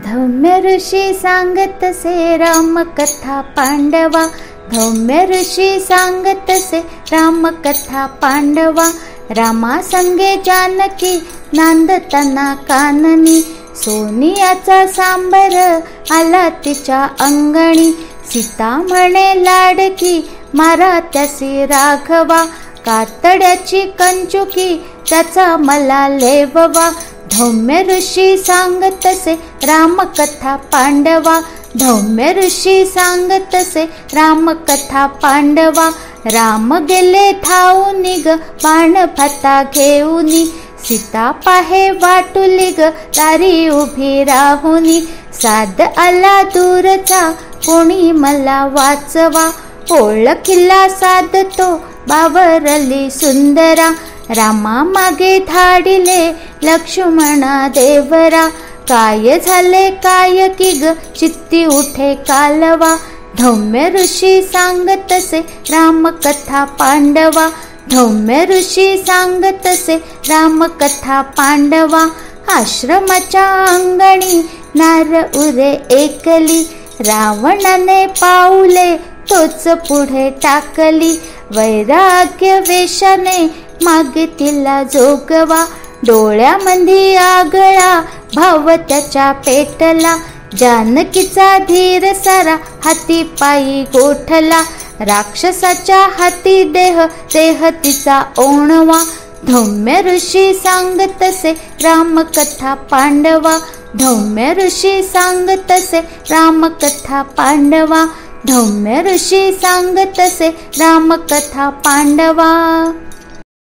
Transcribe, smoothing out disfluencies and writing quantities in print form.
धौम्य ऋषी सांगतसे रामकथा पांडवा। धौम्य ऋषी सांगतसे रामकथा पांडवा। रामा संगे जानकी नांदताना काननी। सोनियाचा सांबर आला तिच्या अंगणी। सीता म्हणे लाडकी मारा त्यासी राघवा। कातड्याची कंचुकी त्याचा मला लेववा। धौम्य ऋषी सांगतसे रामकथा पांडवा। धौम्य ऋषी सांगतसे रामकथा पांडवा। राम गेले धावूनी ग बाण फता घेऊनी। सीता पाहे वाटुली ग दारी उभी राहुनी। साद आला दूरचा कोणी मला वाचवा। ओळखिला साद तो बावरली सुंदरा। रामा मागे धाडिले लक्ष्मणा देवरा। काय झाले काय की ग चित्ती उठे कालवा। धौम्य ऋषी सांगतसे रामकथा पांडवा। धौम्य ऋषी सांगतसे रामकथा पांडवा। आश्रमाच्या अंगणी नार उरे एकली। रावणाने पाऊले तोच पुढे टाकली। वैराग्य वेशाने मागे तिला जोगवा। डोळ्यामध्ये आगळा भाव त्याच्या पेटला। जानकीचा धीर सारा हाती पायी गोठला। राक्षसाच्या हाती देह देह तिचा ओणवा। धौम्य ऋषी सांगतसे रामकथा पांडवा। धौम्य ऋषी सांगतसे रामकथा पांडवा। धौम्य ऋषी सांगतसे रामकथा पांडवा।